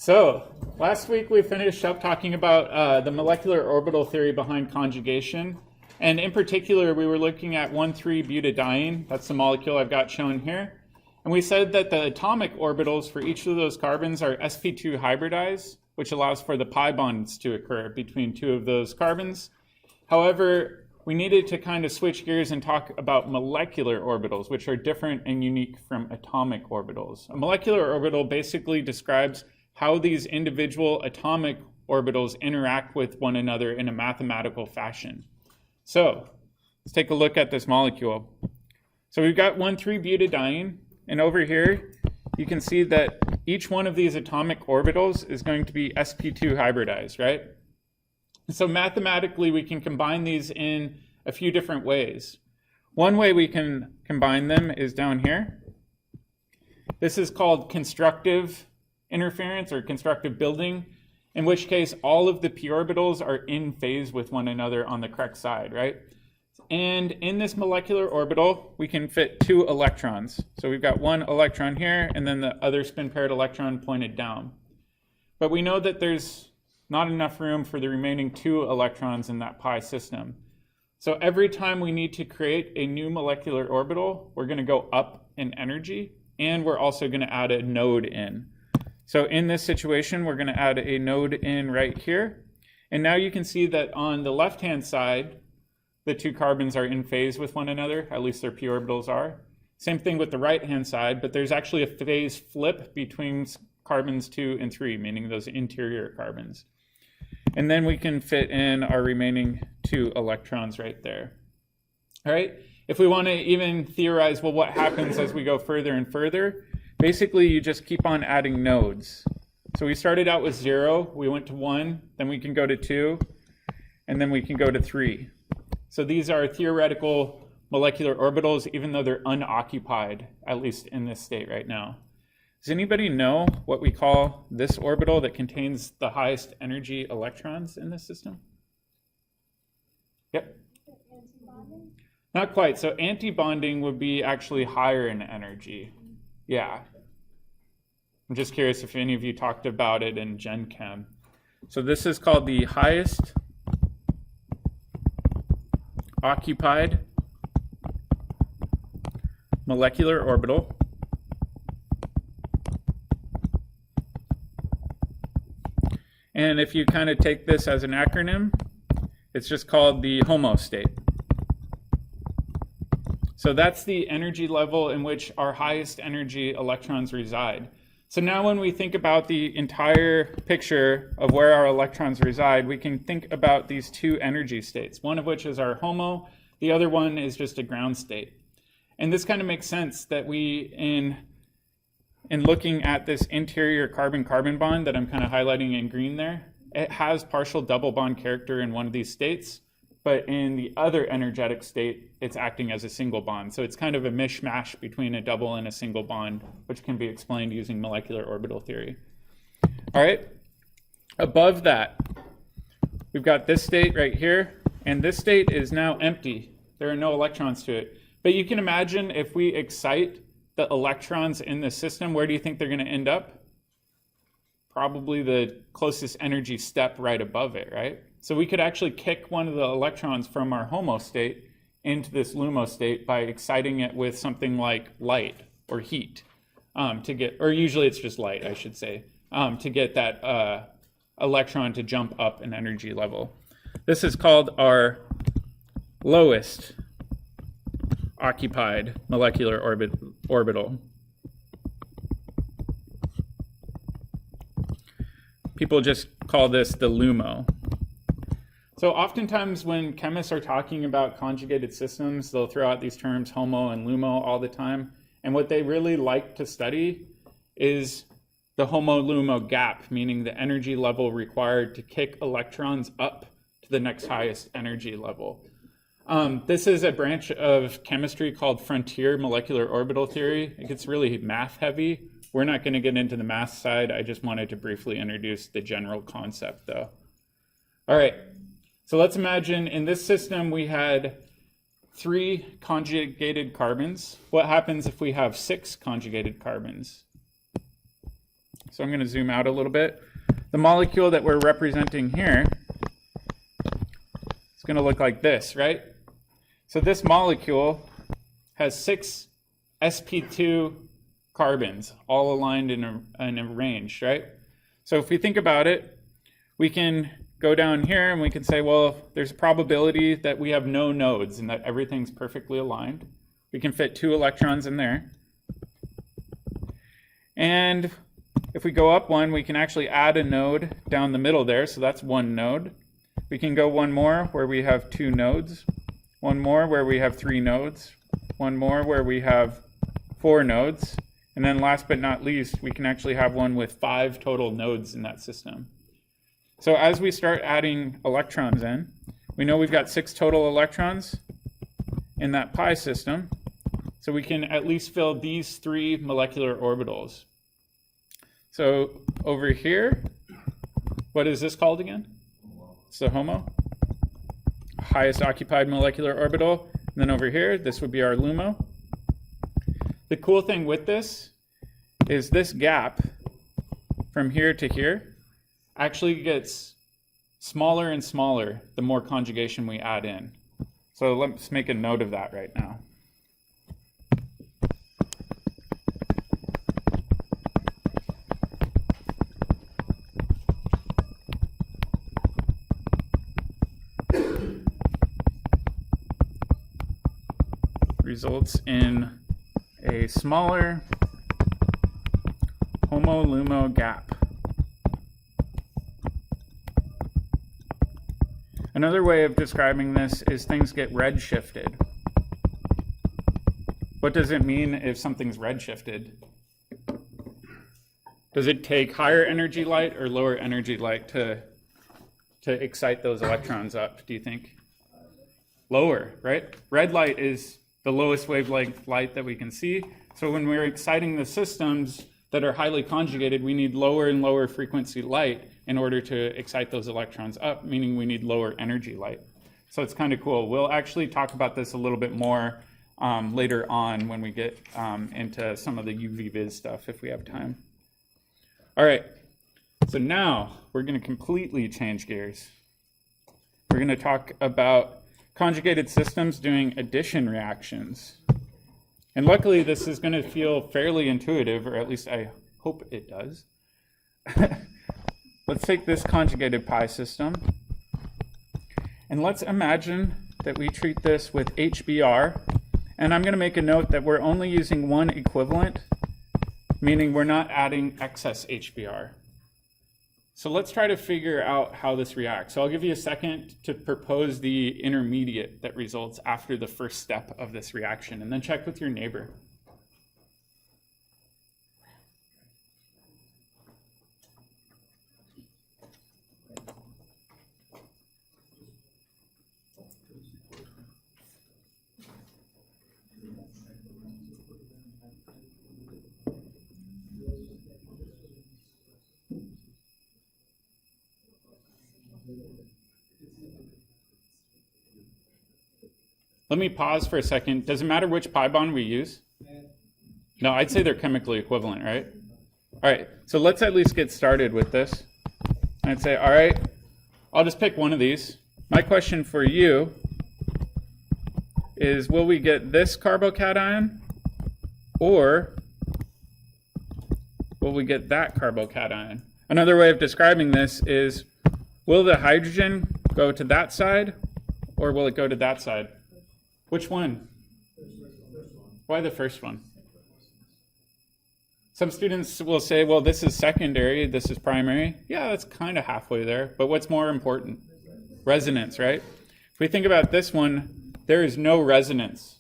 So last week we finished up talking about the molecular orbital theory behind conjugation. And in particular, we were looking at 1,3-butadiene. That's the molecule I've got shown here. And we said that the atomic orbitals for each of those carbons are sp2 hybridized, which allows for the pi bonds to occur between two of those carbons. However, we needed to kind of switch gears and talk about molecular orbitals, which are different and unique from atomic orbitals. A molecular orbital basically describes how these individual atomic orbitals interact with one another in a mathematical fashion. So let's take a look at this molecule. So we've got 1,3-butadiene, and over here you can see that each one of these atomic orbitals is going to be sp2 hybridized, right? So mathematically we can combine these in a few different ways. One way we can combine them is down here. This is called constructive interference or constructive building, in which case all of the p orbitals are in phase with one another on the correct side, right? And in this molecular orbital, we can fit 2 electrons. So we've got 1 electron here, and then the other spin-paired electron pointed down. But we know that there's not enough room for the remaining 2 electrons in that pi system. So every time we need to create a new molecular orbital, we're going to go up in energy, and we're also going to add a node in. So in this situation, we're going to add a node in right here. And now you can see that on the left-hand side, the 2 carbons are in phase with one another, at least their p orbitals are. Same thing with the right-hand side, but there's actually a phase flip between carbons 2 and 3, meaning those interior carbons. And then we can fit in our remaining 2 electrons right there. All right, if we want to even theorize, well, what happens as we go further and further? Basically, you just keep on adding nodes. So we started out with 0, we went to 1, then we can go to 2, and then we can go to 3. So these are theoretical molecular orbitals, even though they're unoccupied, at least in this state right now. Does anybody know what we call this orbital that contains the highest energy electrons in this system? Yep. Antibonding? Not quite. So antibonding would be actually higher in energy. Yeah. I'm just curious if any of you talked about it in Gen Chem. So this is called the highest occupied molecular orbital. And if you kind of take this as an acronym, it's just called the HOMO state. So that's the energy level in which our highest energy electrons reside. So now when we think about the entire picture of where our electrons reside, we can think about these 2 energy states, one of which is our HOMO, the other one is just a ground state. And this kind of makes sense that we, in looking at this interior carbon-carbon bond that I'm kind of highlighting in green there, it has partial double bond character in one of these states, but in the other energetic state, it's acting as a single bond. So it's kind of a mishmash between a double and a single bond, which can be explained using molecular orbital theory. All right, above that, we've got this state right here, and this state is now empty. There are no electrons to it. But you can imagine if we excite the electrons in the system, where do you think they're going to end up? Probably the closest energy step right above it, right? So we could actually kick one of the electrons from our HOMO state into this LUMO state by exciting it with something like light or heat to get, or usually it's just light, I should say, to get that electron to jump up in energy level. This is called our lowest occupied molecular orbital. People just call this the LUMO. So oftentimes when chemists are talking about conjugated systems, they'll throw out these terms HOMO and LUMO all the time. And what they really like to study is the HOMO-LUMO gap, meaning the energy level required to kick electrons up to the next highest energy level. This is a branch of chemistry called frontier molecular orbital theory. It gets really math heavy. We're not going to get into the math side. I just wanted to briefly introduce the general concept though. All right, so let's imagine in this system we had 3 conjugated carbons. What happens if we have 6 conjugated carbons? So I'm going to zoom out a little bit. The molecule that we're representing here is going to look like this, right? So this molecule has 6 sp2 carbons, all aligned in a range, right? So if we think about it, we can go down here and we can say, well, there's a probability that we have no nodes and that everything's perfectly aligned. We can fit 2 electrons in there. And if we go up 1, we can actually add a node down the middle there, so that's 1 node. We can go 1 more where we have 2 nodes, 1 more where we have 3 nodes, 1 more where we have 4 nodes, and then last but not least, we can actually have one with 5 total nodes in that system. So as we start adding electrons in, we know we've got 6 total electrons in that pi system, so we can at least fill these 3 molecular orbitals. So over here, what is this called again? It's the HOMO, highest occupied molecular orbital. And then over here, this would be our LUMO. The cool thing with this is this gap from here to here actually gets smaller and smaller the more conjugation we add in. So let's make a note of that right now. Results in a smaller HOMO-LUMO gap. Another way of describing this is things get redshifted. What does it mean if something's redshifted? Does it take higher energy light or lower energy light to excite those electrons up, do you think? Lower, right? Red light is the lowest wavelength light that we can see. So when we're exciting the systems that are highly conjugated, we need lower and lower frequency light in order to excite those electrons up, meaning we need lower energy light. So it's kind of cool. We'll actually talk about this a little bit more later on when we get into some of the UV vis stuff if we have time. All right, so now we're going to completely change gears. We're going to talk about conjugated systems doing addition reactions. And luckily, this is going to feel fairly intuitive, or at least I hope it does. Let's take this conjugated pi system, and let's imagine that we treat this with HBr. And I'm going to make a note that we're only using 1 equivalent, meaning we're not adding excess HBr. So let's try to figure out how this reacts. So I'll give you a second to propose the intermediate that results after the first step of this reaction, and then check with your neighbor. Let me pause for a second. Does it matter which pi bond we use? No, I'd say they're chemically equivalent, right? All right, so let's at least get started with this. I'd say, all right, I'll just pick one of these. My question for you is, will we get this carbocation, or will we get that carbocation? Another way of describing this is, will the hydrogen go to that side, or will it go to that side? Which one? Why the first one? Some students will say, well, this is secondary, this is primary. Yeah, that's kind of halfway there. But what's more important? Resonance, right? If we think about this one, there is no resonance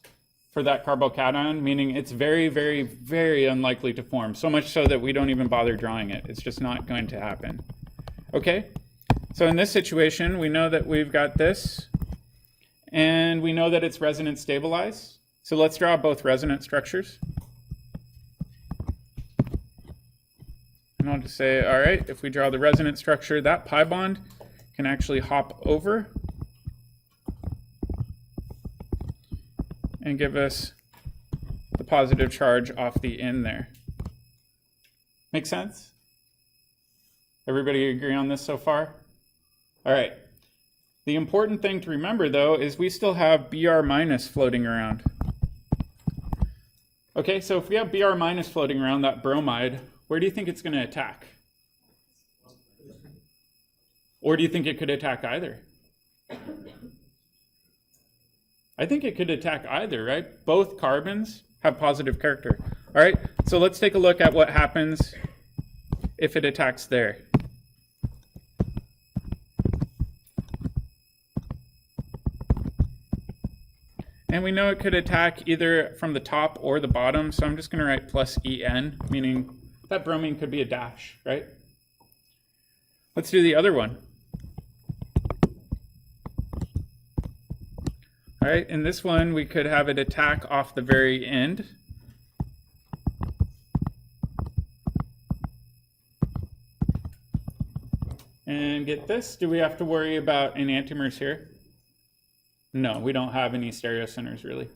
for that carbocation, meaning it's very, very, very unlikely to form. So much so that we don't even bother drawing it. It's just not going to happen. Okay? So in this situation, we know that we've got this, and we know that it's resonance stabilized. So let's draw both resonance structures. And I'll just say, all right, if we draw the resonance structure, that pi bond can actually hop over and give us the positive charge off the end there. Make sense? Everybody agree on this so far? All right. The important thing to remember, though, is we still have Br minus floating around. Okay, so if we have Br minus floating around, that bromide, where do you think it's going to attack? Or do you think it could attack either? I think it could attack either, right? Both carbons have positive character. All right, so let's take a look at what happens if it attacks there. And we know it could attack either from the top or the bottom, so I'm just going to write plus En, meaning that bromine could be a dash, right? Let's do the other one. All right, in this one, we could have it attack off the very end. And get this, do we have to worry about enantiomers here? No, we don't have any stereocenters really.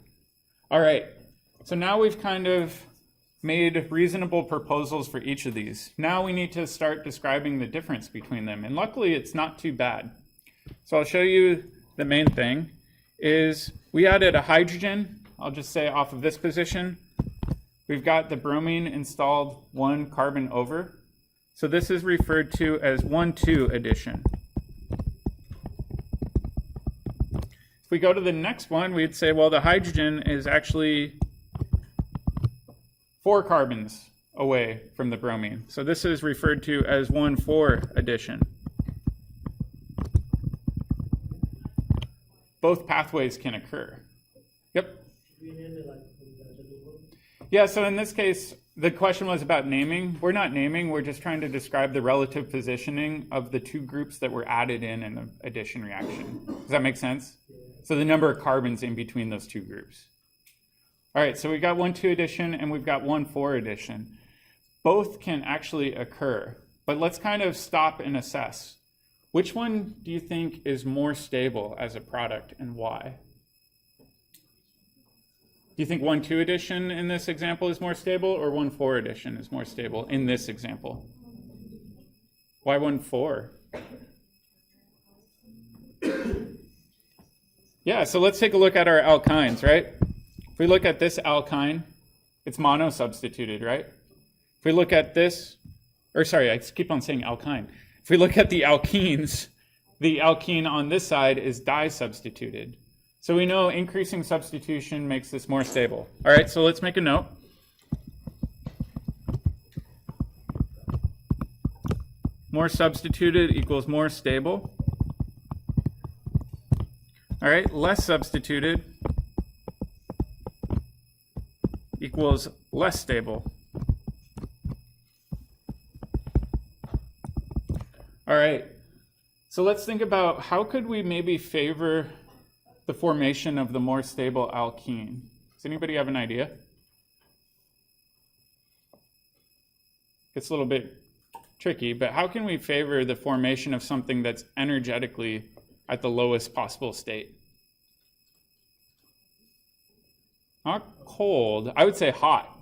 All right, so now we've kind of made reasonable proposals for each of these. Now we need to start describing the difference between them, and luckily it's not too bad. So I'll show you the main thing is we added a hydrogen, I'll just say off of this position. We've got the bromine installed one carbon over. So this is referred to as 1,2 addition. If we go to the next one, we'd say, well, the hydrogen is actually 4 carbons away from the bromine. So this is referred to as 1,4 addition. Both pathways can occur. Yep. Yeah, so in this case, the question was about naming. We're not naming, we're just trying to describe the relative positioning of the two groups that were added in the addition reaction. Does that make sense? So the number of carbons in between those two groups. All right, so we got 1,2 addition and we've got 1,4 addition. Both can actually occur, but let's kind of stop and assess. Which one do you think is more stable as a product and why? Do you think 1,2 addition in this example is more stable or 1,4 addition is more stable in this example? Why 1,4? Yeah, so let's take a look at our alkynes, right? If we look at this alkyne, it's mono-substituted, right? If we look at this, or sorry, I keep on saying alkyne. If we look at the alkenes, the alkene on this side is di-substituted. So we know increasing substitution makes this more stable. All right, so let's make a note. More substituted equals more stable. All right, less substituted equals less stable. All right, so let's think about how could we maybe favor the formation of the more stable alkene. Does anybody have an idea? It's a little bit tricky, but how can we favor the formation of something that's energetically at the lowest possible state? Not cold, I would say hot,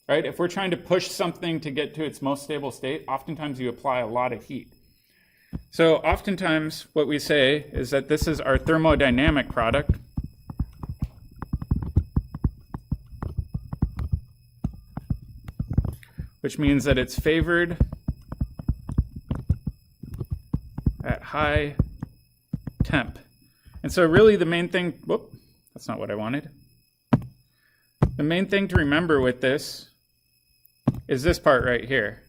right? If we're trying to push something to get to its most stable state, oftentimes you apply a lot of heat. So oftentimes what we say is that this is our thermodynamic product. Which means that it's favored at high temp. And so really the main thing, whoop, that's not what I wanted. The main thing to remember with this is this part right here.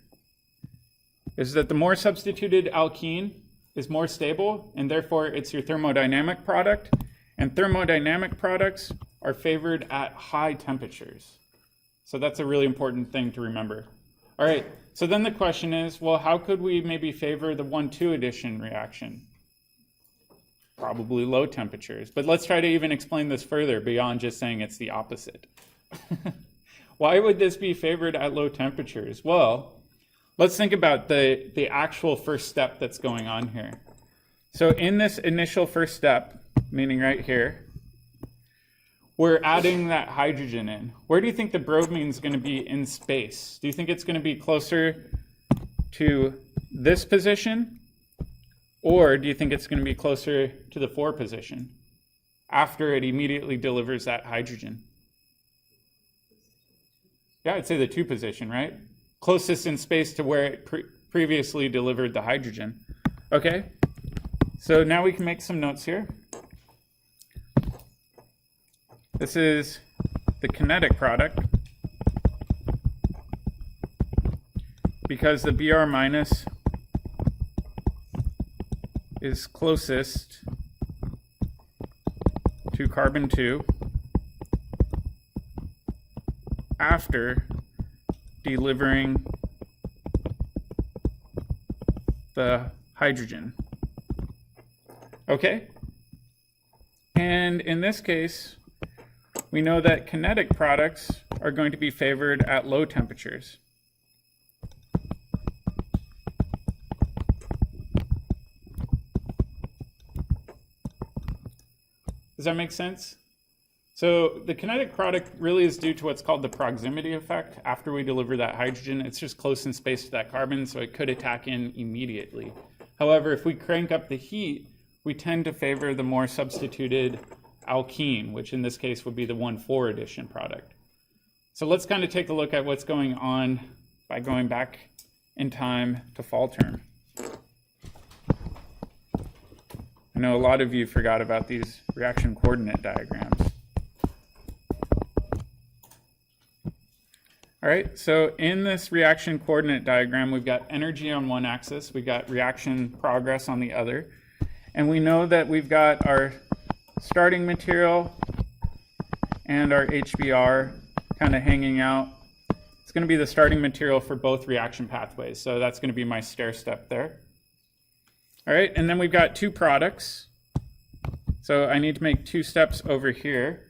Is that the more substituted alkene is more stable, and therefore it's your thermodynamic product, and thermodynamic products are favored at high temperatures. So that's a really important thing to remember. All right, so then the question is, well, how could we maybe favor the 1,2 addition reaction? Probably low temperatures, but let's try to even explain this further beyond just saying it's the opposite. Why would this be favored at low temperatures? Well, let's think about the actual first step that's going on here. So in this initial first step, meaning right here, we're adding that hydrogen in. Where do you think the bromine is going to be in space? Do you think it's going to be closer to this position, or do you think it's going to be closer to the 4 position after it immediately delivers that hydrogen? Yeah, I'd say the 2 position, right? Closest in space to where it previously delivered the hydrogen. Okay, so now we can make some notes here. This is the kinetic product, because the Br minus is closest to carbon 2 after delivering the hydrogen. Okay? And in this case, we know that kinetic products are going to be favored at low temperatures. Does that make sense? So the kinetic product really is due to what's called the proximity effect. After we deliver that hydrogen, it's just close in space to that carbon, so it could attack in immediately. However, if we crank up the heat, we tend to favor the more substituted alkene, which in this case would be the 1,4 addition product. So let's kind of take a look at what's going on by going back in time to fall term. I know a lot of you forgot about these reaction coordinate diagrams. All right, so in this reaction coordinate diagram, we've got energy on one axis, we've got reaction progress on the other, and we know that we've got our starting material and our HBr kind of hanging out. It's going to be the starting material for both reaction pathways, so that's going to be my stair step there. All right, and then we've got 2 products, so I need to make 2 steps over here.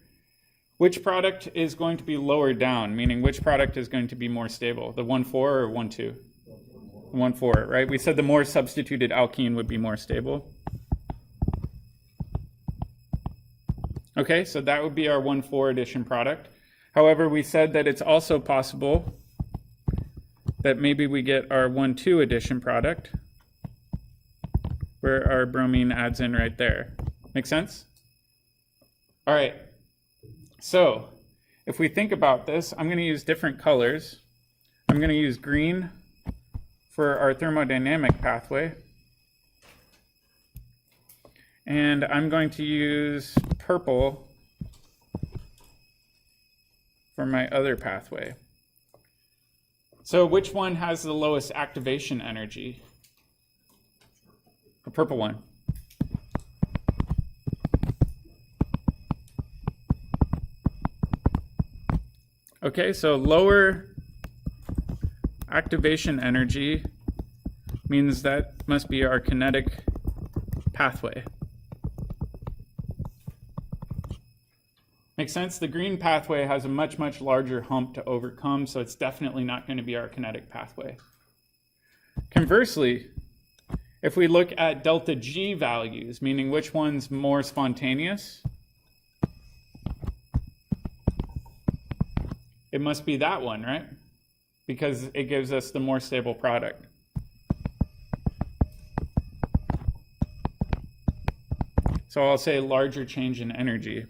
Which product is going to be lower down, meaning which product is going to be more stable, the 1,4 or 1,2? 1,4, right? We said the more substituted alkene would be more stable. Okay, so that would be our 1,4 addition product. However, we said that it's also possible that maybe we get our 1,2 addition product where our bromine adds in right there. Make sense? All right. So if we think about this, I'm going to use different colors. I'm going to use green for our thermodynamic pathway. And I'm going to use purple for my other pathway. So which one has the lowest activation energy? The purple one. Okay, so lower activation energy means that must be our kinetic pathway. Makes sense? The green pathway has a much, much larger hump to overcome, so it's definitely not going to be our kinetic pathway. Conversely, if we look at delta G values, meaning which one's more spontaneous, it must be that one, right? Because it gives us the more stable product. So I'll say larger change in energy.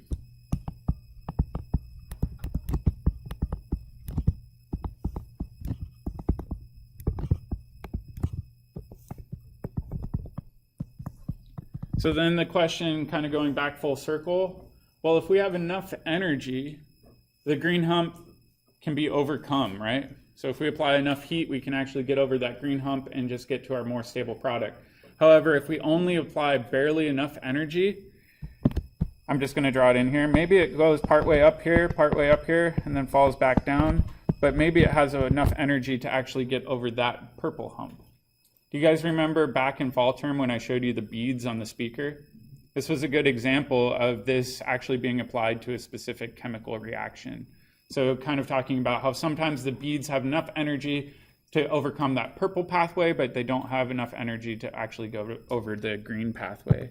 So then the question, kind of going back full circle, well, if we have enough energy, the green hump can be overcome, right? So if we apply enough heat, we can actually get over that green hump and just get to our more stable product. However, if we only apply barely enough energy, I'm just going to draw it in here. Maybe it goes partway up here, and then falls back down. But maybe it has enough energy to actually get over that purple hump. Do you guys remember back in fall term when I showed you the beads on the speaker? This was a good example of this actually being applied to a specific chemical reaction. So kind of talking about how sometimes the beads have enough energy to overcome that purple pathway, but they don't have enough energy to actually go over the green pathway.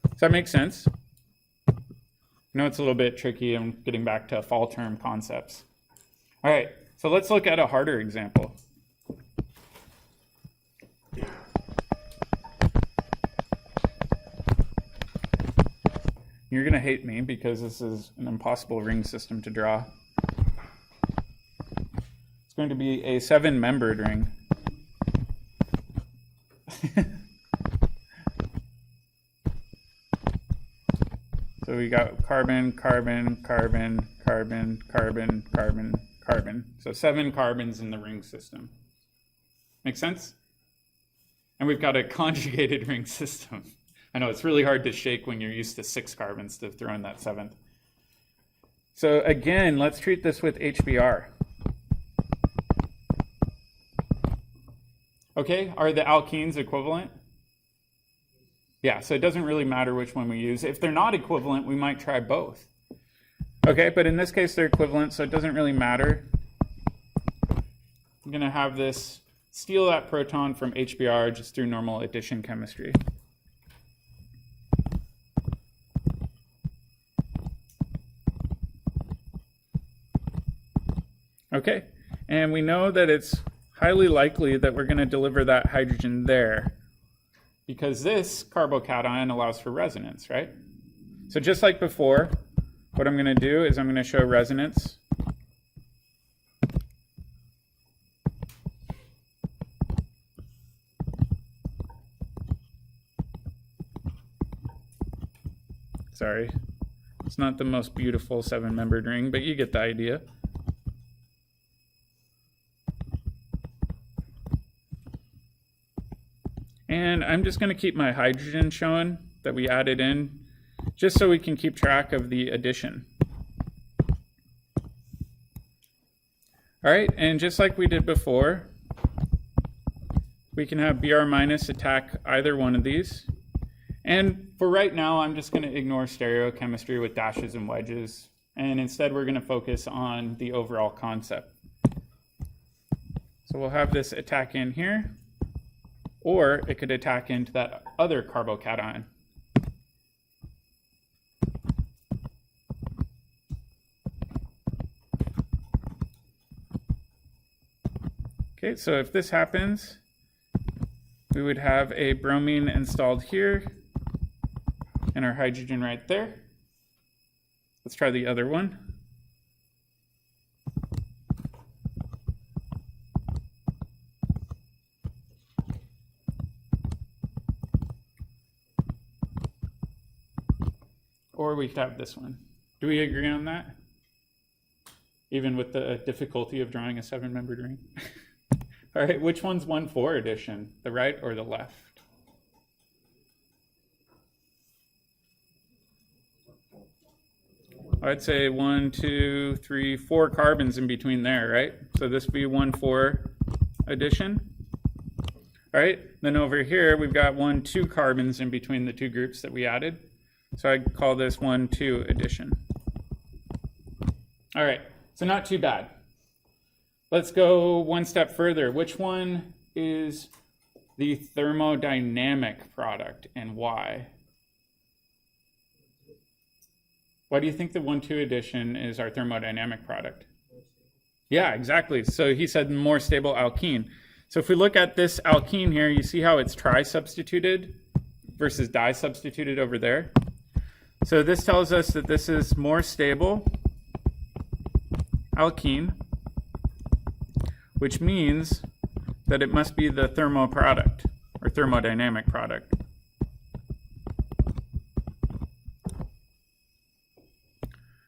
Does that make sense? I know it's a little bit tricky. I'm getting back to fall term concepts. All right, so let's look at a harder example. You're going to hate me because this is an impossible ring system to draw. It's going to be a 7-membered ring. So we got carbon, carbon, carbon, carbon, carbon, carbon, carbon. So 7 carbons in the ring system. Make sense? And we've got a conjugated ring system. I know it's really hard to shake when you're used to 6 carbons to throw in that 7th. So again, let's treat this with HBr. Okay, are the alkenes equivalent? Yeah, so it doesn't really matter which one we use. If they're not equivalent, we might try both. Okay, but in this case, they're equivalent, so it doesn't really matter. I'm going to have this steal that proton from HBr just through normal addition chemistry. Okay, and we know that it's highly likely that we're going to deliver that hydrogen there because this carbocation allows for resonance, right? So just like before, what I'm going to do is I'm going to show resonance. Sorry, it's not the most beautiful 7-membered ring, but you get the idea. And I'm just going to keep my hydrogen showing that we added in, just so we can keep track of the addition. All right, and just like we did before, we can have Br minus attack either one of these. And for right now, I'm just going to ignore stereochemistry with dashes and wedges. And instead, we're going to focus on the overall concept. So we'll have this attack in here, or it could attack into that other carbocation. Okay, so if this happens, we would have a bromine installed here and our hydrogen right there. Let's try the other one. Or we could have this one. Do we agree on that? Even with the difficulty of drawing a 7-membered ring? All right, which one's 1,4 addition? The right or the left? I'd say 1, 2, 3, 4 carbons in between there, right? So this would be 1,4 addition. All right, then over here, we've got 1, 2 carbons in between the two groups that we added. So I'd call this 1, 2 addition. All right, so not too bad. Let's go one step further. Which one is the thermodynamic product and why? Why do you think the 1, 2 addition is our thermodynamic product? Yeah, exactly. So he said more stable alkene. So if we look at this alkene here, you see how it's tri-substituted versus di-substituted over there? So this tells us that this is more stable alkene, which means that it must be the thermo product or thermodynamic product.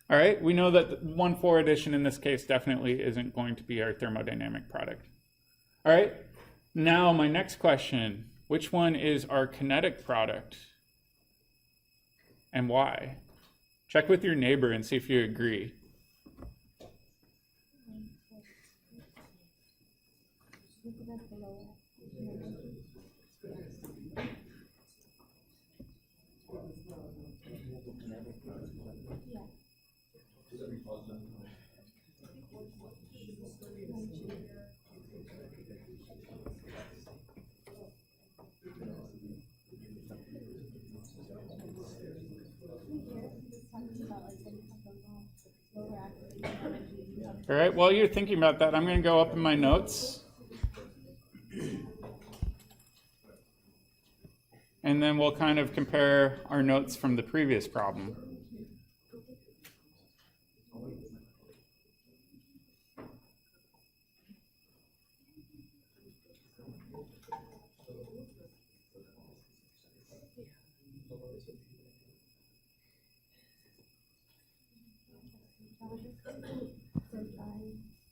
All right, we know that 1,4 addition in this case definitely isn't going to be our thermodynamic product. All right, now my next question, which one is our kinetic product and why? Check with your neighbor and see if you agree. All right, while you're thinking about that, I'm going to go up in my notes. And then we'll kind of compare our notes from the previous problem.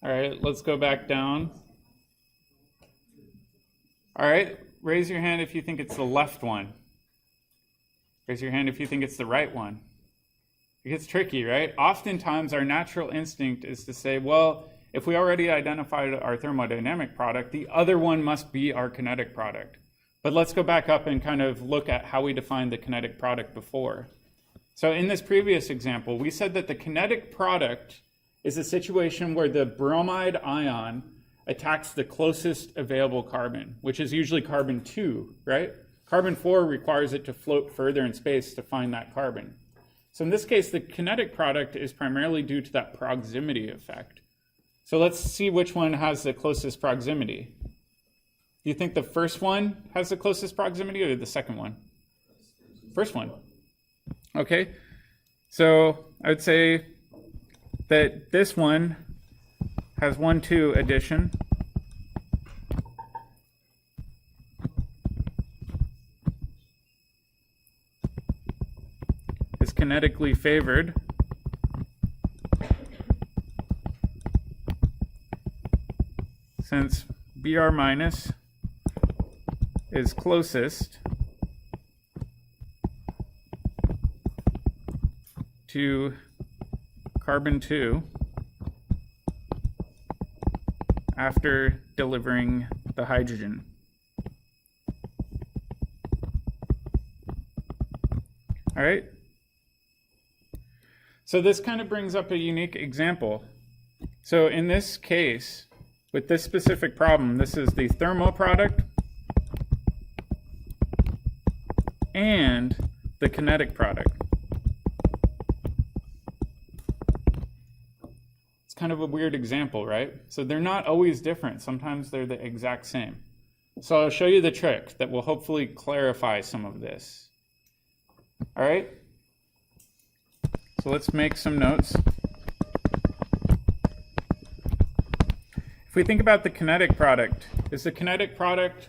All right, let's go back down. All right, raise your hand if you think it's the left one. Raise your hand if you think it's the right one. It gets tricky, right? Oftentimes our natural instinct is to say, well, if we already identified our thermodynamic product, the other one must be our kinetic product. But let's go back up and kind of look at how we defined the kinetic product before. So in this previous example, we said that the kinetic product is a situation where the bromide ion attacks the closest available carbon, which is usually carbon 2, right? Carbon 4 requires it to float further in space to find that carbon. So in this case, the kinetic product is primarily due to that proximity effect. So let's see which one has the closest proximity. Do you think the first one has the closest proximity or the second one? First one. Okay, so I would say that this one has 1,2 addition. Is kinetically favored. Since Br minus is closest to carbon 2 after delivering the hydrogen. All right. So this kind of brings up a unique example. So in this case, with this specific problem, this is the thermal product and the kinetic product. It's kind of a weird example, right? So they're not always different. Sometimes they're the exact same. So I'll show you the trick that will hopefully clarify some of this. All right? So let's make some notes. If we think about the kinetic product, is the kinetic product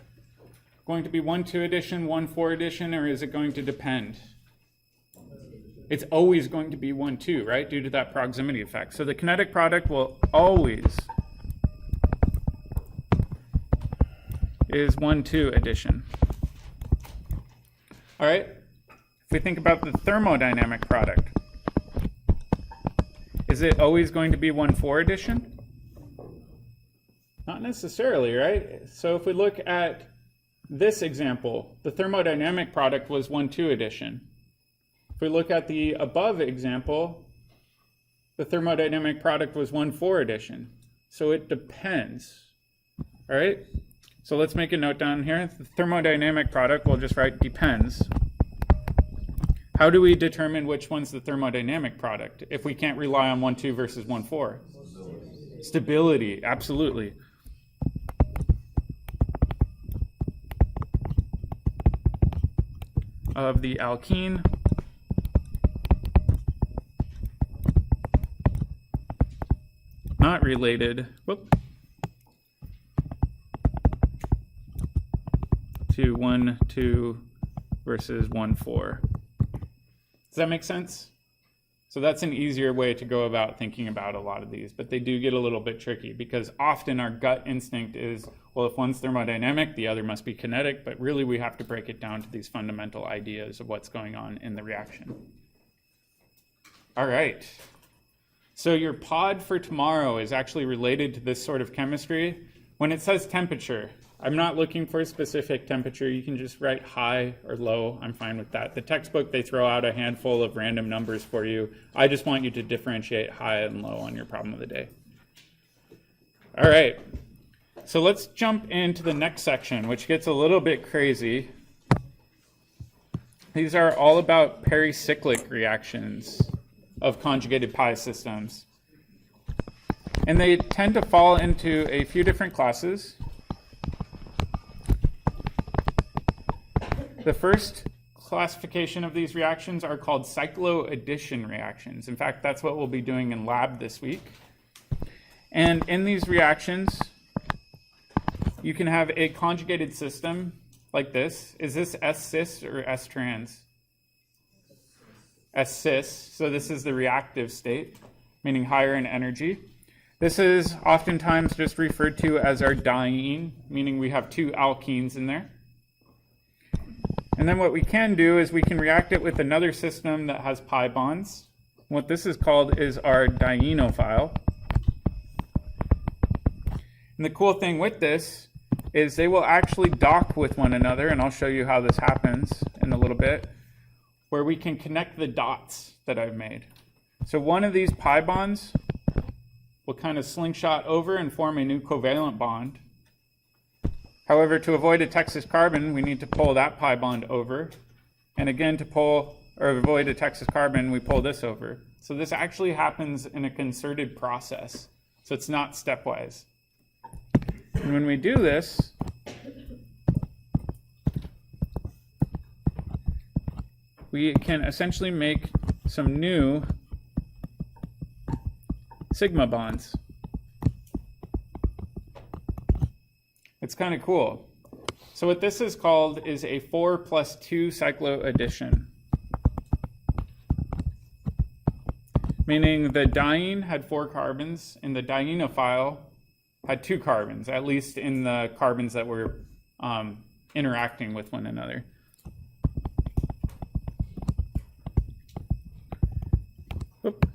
going to be 1,2 addition, 1,4 addition, or is it going to depend? It's always going to be 1,2, right, due to that proximity effect. So the kinetic product will always is 1,2 addition. All right? If we think about the thermodynamic product, is it always going to be 1,4 addition? Not necessarily, right? So if we look at this example, the thermodynamic product was 1,2 addition. If we look at the above example, the thermodynamic product was 1,4 addition. So it depends. All right? So let's make a note down here. The thermodynamic product, we'll just write depends. How do we determine which one's the thermodynamic product if we can't rely on 1,2 versus 1,4? Stability, absolutely. Of the alkene not related to 1,2 versus 1,4. Does that make sense? So that's an easier way to go about thinking about a lot of these, but they do get a little bit tricky because often our gut instinct is, well, if one's thermodynamic, the other must be kinetic, but really we have to break it down to these fundamental ideas of what's going on in the reaction. All right. So your pod for tomorrow is actually related to this sort of chemistry. When it says temperature, I'm not looking for a specific temperature. You can just write high or low. I'm fine with that. The textbook, they throw out a handful of random numbers for you. I just want you to differentiate high and low on your problem of the day. All right. So let's jump into the next section, which gets a little bit crazy. These are all about pericyclic reactions of conjugated pi systems. And they tend to fall into a few different classes. The first classification of these reactions are called cycloaddition reactions. In fact, that's what we'll be doing in lab this week. And in these reactions, you can have a conjugated system like this. Is this S-cis or S-trans? S-cis. So this is the reactive state, meaning higher in energy. This is oftentimes just referred to as our diene, meaning we have two alkenes in there. And then what we can do is we can react it with another system that has pi bonds. What this is called is our dienophile. And the cool thing with this is they will actually dock with one another, and I'll show you how this happens in a little bit, where we can connect the dots that I've made. So one of these pi bonds will kind of slingshot over and form a new covalent bond. However, to avoid a Texas carbon, we need to pull that pi bond over. And again, to pull or avoid a Texas carbon, we pull this over. So this actually happens in a concerted process. So it's not stepwise. And when we do this, we can essentially make some new sigma bonds. It's kind of cool. So what this is called is a 4+2 cycloaddition. Meaning the diene had 4 carbons and the dienophile had 2 carbons, at least in the carbons that were interacting with one another. Oop.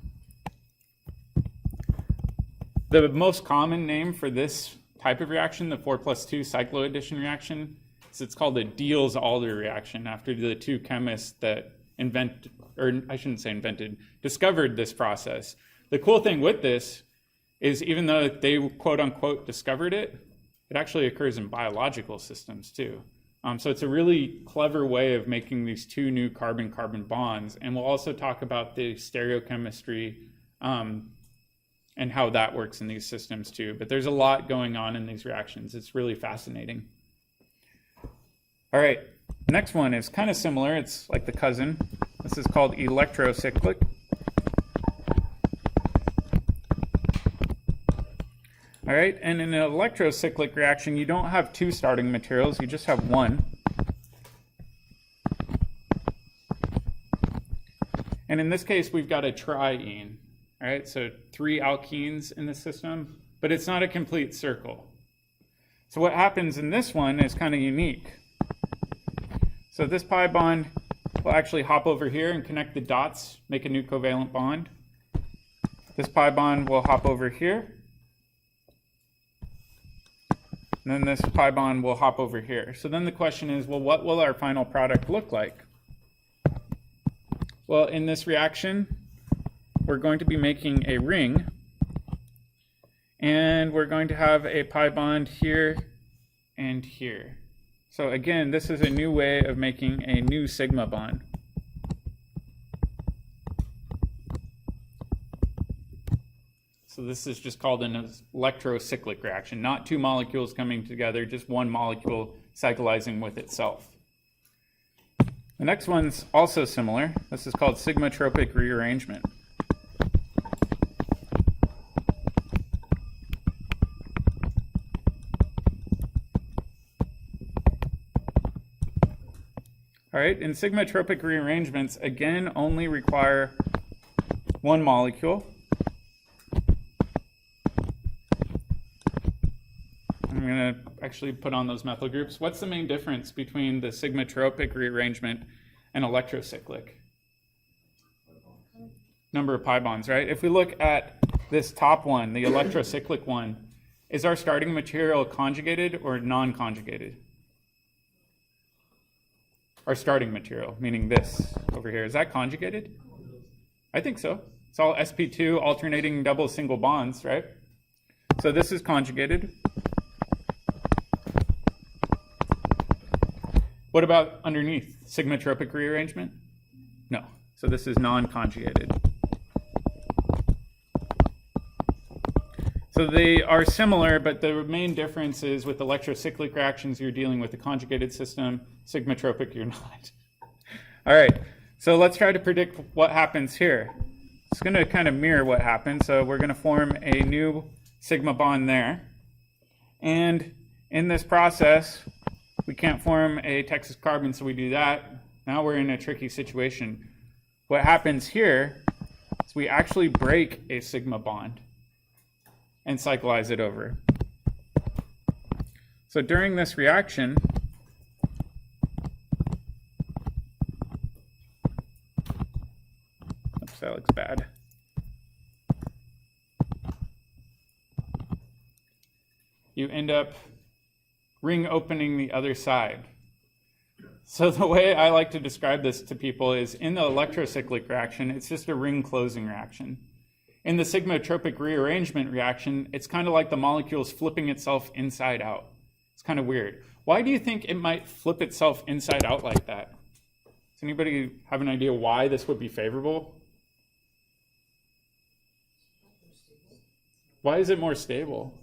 The most common name for this type of reaction, the 4+2 cycloaddition reaction, is it's called a Dielsalder reaction after the two chemists that discovered this process. The cool thing with this is even though they quote unquote discovered it, it actually occurs in biological systems too. So it's a really clever way of making these two new carbon-carbon bonds. And we'll also talk about the stereochemistry and how that works in these systems too. But there's a lot going on in these reactions. It's really fascinating. All right, next one is kind of similar. It's like the cousin. This is called electrocyclic. All right, and in an electrocyclic reaction, you don't have 2 starting materials, you just have 1. And in this case, we've got a triene, all right? So 3 alkenes in the system, but it's not a complete circle. So what happens in this one is kind of unique. So this pi bond will actually hop over here and connect the dots, make a new covalent bond. This pi bond will hop over here. And then this pi bond will hop over here. So then the question is, well, what will our final product look like? Well, in this reaction, we're going to be making a ring. And we're going to have a pi bond here and here. So again, this is a new way of making a new sigma bond. So this is just called an electrocyclic reaction, not 2 molecules coming together, just 1 molecule cyclizing with itself. The next one's also similar. This is called sigmatropic rearrangement. All right, and sigmatropic rearrangements, again, only require 1 molecule. I'm going to actually put on those methyl groups. What's the main difference between the sigmatropic rearrangement and electrocyclic? Number of pi bonds, right? If we look at this top one, the electrocyclic one, is our starting material conjugated or non-conjugated? Our starting material, meaning this over here, is that conjugated? I think so. It's all sp2 alternating double single bonds, right? So this is conjugated. What about underneath? Sigmatropic rearrangement? No. So this is non-conjugated. So they are similar, but the main difference is with electrocyclic reactions, you're dealing with a conjugated system. Sigmatropic, you're not. All right. So let's try to predict what happens here. It's going to kind of mirror what happened. So we're going to form a new sigma bond there. And in this process, we can't form a Texas carbon, so we do that. Now we're in a tricky situation. What happens here is we actually break a sigma bond. and cyclize it over. So during this reaction, oops, that looks bad. You end up ring opening the other side. So the way I like to describe this to people is in the electrocyclic reaction, it's just a ring closing reaction. In the sigmatropic rearrangement reaction, it's kind of like the molecule's flipping itself inside out. It's kind of weird. Why do you think it might flip itself inside out like that? Does anybody have an idea why this would be favorable? Why is it more stable?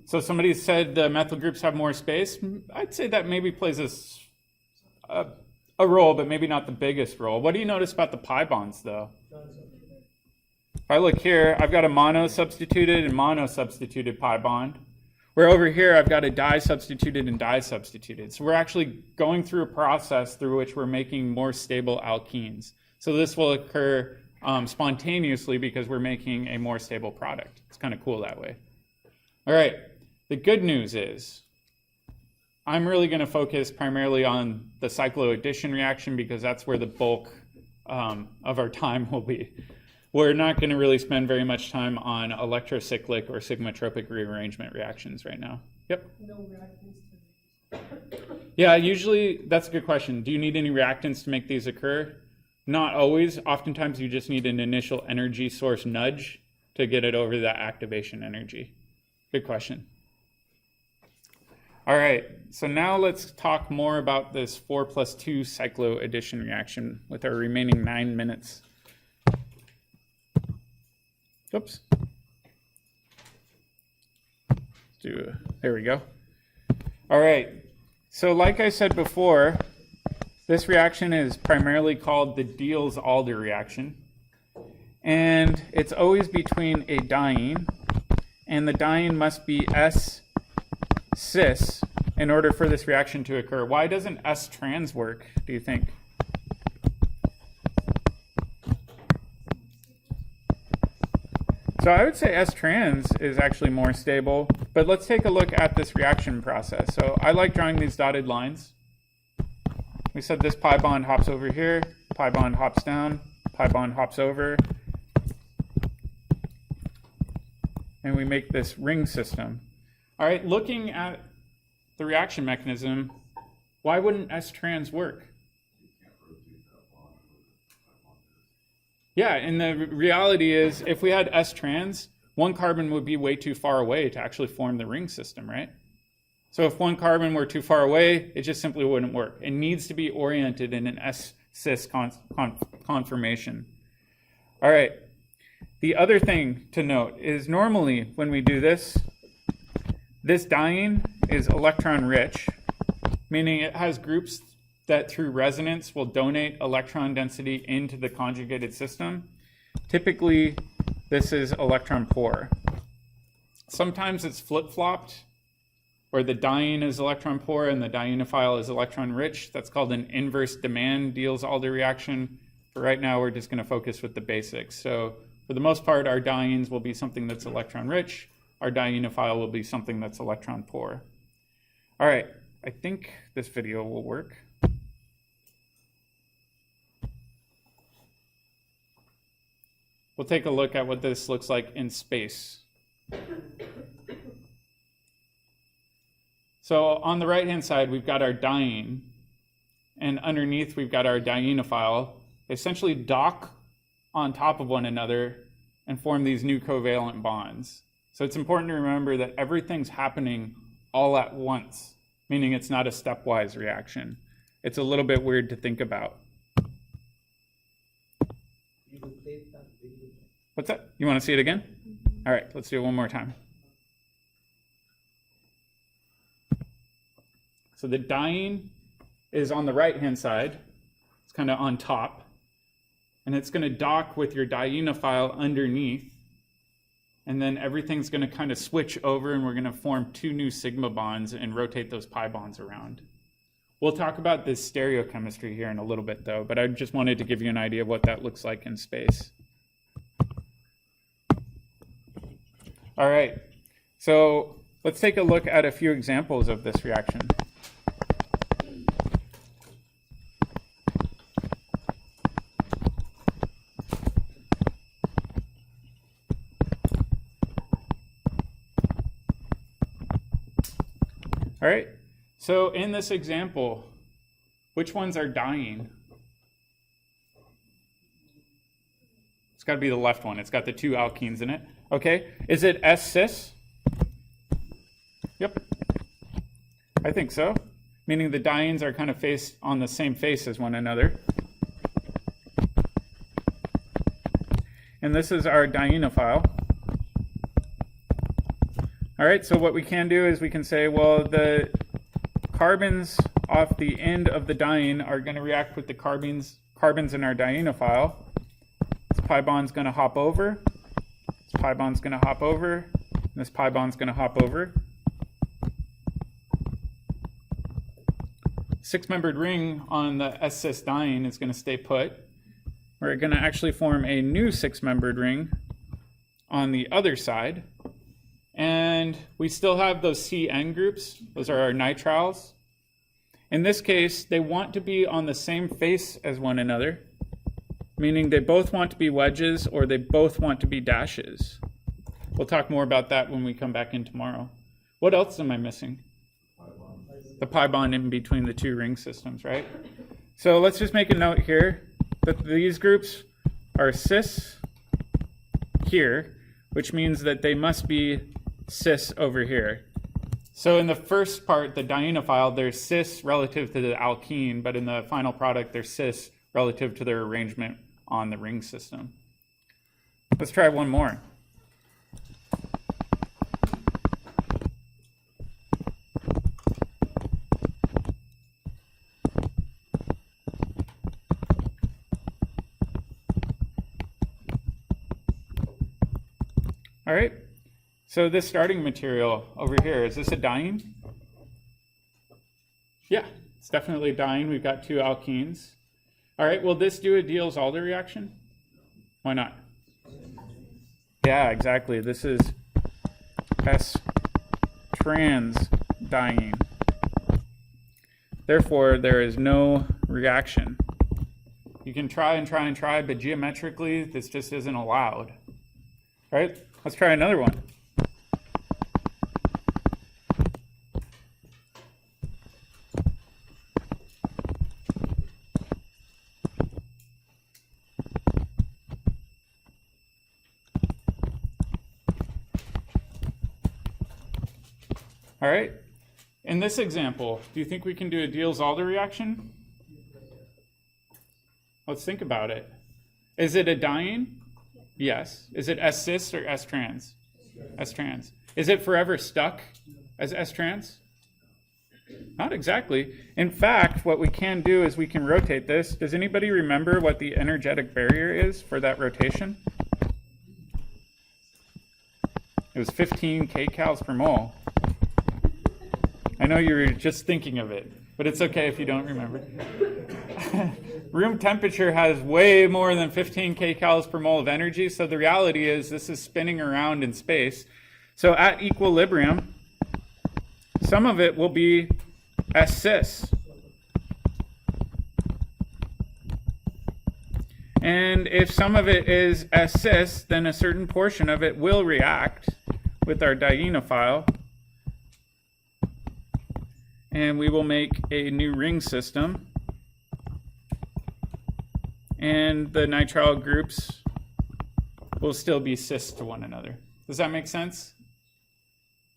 So somebody said the methyl groups have more space. I'd say that maybe plays a role, but maybe not the biggest role. What do you notice about the pi bonds, though? If I look here, I've got a mono-substituted and mono-substituted pi bond, where over here I've got a di-substituted and di-substituted. So we're actually going through a process through which we're making more stable alkenes. So this will occur spontaneously because we're making a more stable product. It's kind of cool that way. All right, the good news is I'm really going to focus primarily on the cycloaddition reaction because that's where the bulk of our time will be. We're not going to really spend very much time on electrocyclic or sigmatropic rearrangement reactions right now. Yep. No reactants. Yeah, usually that's a good question. Do you need any reactants to make these occur? Not always. Oftentimes you just need an initial energy source nudge to get it over that activation energy. Good question. All right, so now let's talk more about this 4+2 cycloaddition reaction with our remaining 9 minutes. Oops. There we go. All right, so like I said before, this reaction is primarily called the Dielsalder reaction. And it's always between a diene, and the diene must be S-cis in order for this reaction to occur. Why doesn't S-trans work, do you think? So I would say S-trans is actually more stable, but let's take a look at this reaction process. So I like drawing these dotted lines. We said this pi bond hops over here, pi bond hops down, pi bond hops over, and we make this ring system. All right, looking at the reaction mechanism, why wouldn't S-trans work? Yeah, and the reality is if we had S-trans, one carbon would be way too far away to actually form the ring system, right? So if one carbon were too far away, it just simply wouldn't work. It needs to be oriented in an S-cis conformation. All right, the other thing to note is normally when we do this, this diene is electron rich, meaning it has groups that through resonance will donate electron density into the conjugated system. Typically, this is electron poor. Sometimes it's flip-flopped, where the diene is electron poor and the dienophile is electron rich. That's called an inverse demand Dielsalder reaction. For right now, we're just going to focus with the basics. So for the most part, our dienes will be something that's electron rich. Our dienophile will be something that's electron poor. All right, I think this video will work. We'll take a look at what this looks like in space. So on the right-hand side, we've got our diene, and underneath we've got our dienophile. They essentially dock on top of one another and form these new covalent bonds. So it's important to remember that everything's happening all at once, meaning it's not a stepwise reaction. It's a little bit weird to think about. What's that? You want to see it again? All right, let's do it one more time. So the diene is on the right-hand side. It's kind of on top. And it's going to dock with your dienophile underneath. And then everything's going to kind of switch over, and we're going to form two new sigma bonds and rotate those pi bonds around. We'll talk about this stereochemistry here in a little bit, though, but I just wanted to give you an idea of what that looks like in space. All right, so let's take a look at a few examples of this reaction. All right, so in this example, which ones are dying? It's got to be the left one. It's got the two alkenes in it. Okay, is it S-cis? Yep, I think so. Meaning the dienes are kind of on the same face as one another. And this is our dienophile. All right, so what we can do is we can say, well, the carbons off the end of the diene are going to react with the carbons in our dienophile. This pi bond's going to hop over. This pi bond's going to hop over. And this pi bond's going to hop over. Six-membered ring on the S-cis diene is going to stay put. We're going to actually form a new six-membered ring on the other side. And we still have those CN groups. Those are our nitriles. In this case, they want to be on the same face as one another, meaning they both want to be wedges or they both want to be dashes. We'll talk more about that when we come back in tomorrow. What else am I missing? The pi bond in between the two ring systems, right? So let's just make a note here that these groups are cis here, which means that they must be cis over here. So in the first part, the dienophile, they're cis relative to the alkene, but in the final product, they're cis relative to their arrangement on the ring system. Let's try one more. All right. So this starting material over here, is this a diene? Yeah, it's definitely a diene. We've got two alkenes. All right, will this do a Dielsalder reaction? Why not? Yeah, exactly. This is S-trans diene. Therefore, there is no reaction. You can try and try and try, but geometrically, this just isn't allowed. All right, let's try another one. All right, in this example, do you think we can do a Dielsalder reaction? Let's think about it. Is it a diene? Yes. Is it S-cis or S-trans? S-trans. Is it forever stuck as S-trans? Not exactly. In fact, what we can do is we can rotate this. Does anybody remember what the energetic barrier is for that rotation? It was 15 kcals per mole. I know you were just thinking of it, but it's okay if you don't remember. Room temperature has way more than 15 kcals per mole of energy, so the reality is this is spinning around in space. So at equilibrium, some of it will be S-cis. And if some of it is S-cis, then a certain portion of it will react with our dienophile. And we will make a new ring system. And the nitrile groups will still be cis to one another. Does that make sense?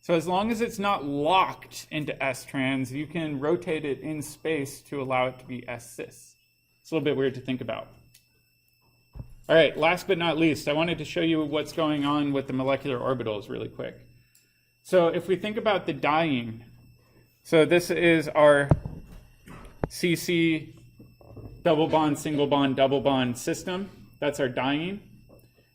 So as long as it's not locked into S-trans, you can rotate it in space to allow it to be S-cis. It's a little bit weird to think about. All right, last but not least, I wanted to show you what's going on with the molecular orbitals really quick. So if we think about the diene, so this is our CC double bond, single bond, double bond system. That's our diene.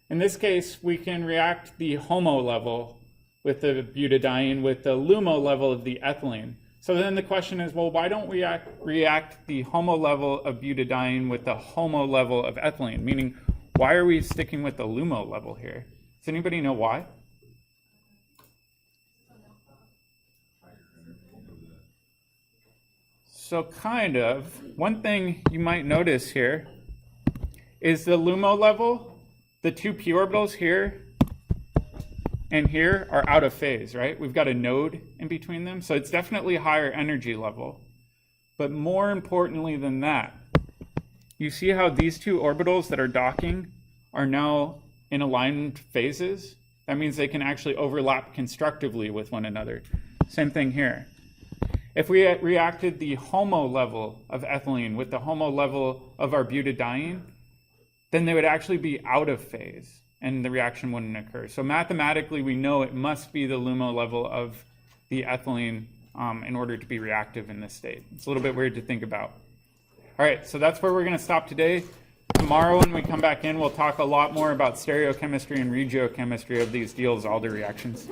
In this case, we can react the HOMO level with the butadiene with the LUMO level of the ethylene. So then the question is, well, why don't we react the HOMO level of butadiene with the HOMO level of ethylene? Meaning, why are we sticking with the LUMO level here? Does anybody know why? So kind of, one thing you might notice here is the LUMO level, the two p orbitals here and here are out of phase, right? We've got a node in between them, so it's definitely higher energy level. But more importantly than that, you see how these two orbitals that are docking are now in aligned phases? That means they can actually overlap constructively with one another. Same thing here. If we reacted the HOMO level of ethylene with the HOMO level of our butadiene, then they would actually be out of phase and the reaction wouldn't occur. So mathematically, we know it must be the LUMO level of the ethylene in order to be reactive in this state. It's a little bit weird to think about. All right, so that's where we're going to stop today. Tomorrow when we come back in, we'll talk a lot more about stereochemistry and regiochemistry of these Dielsalder reactions.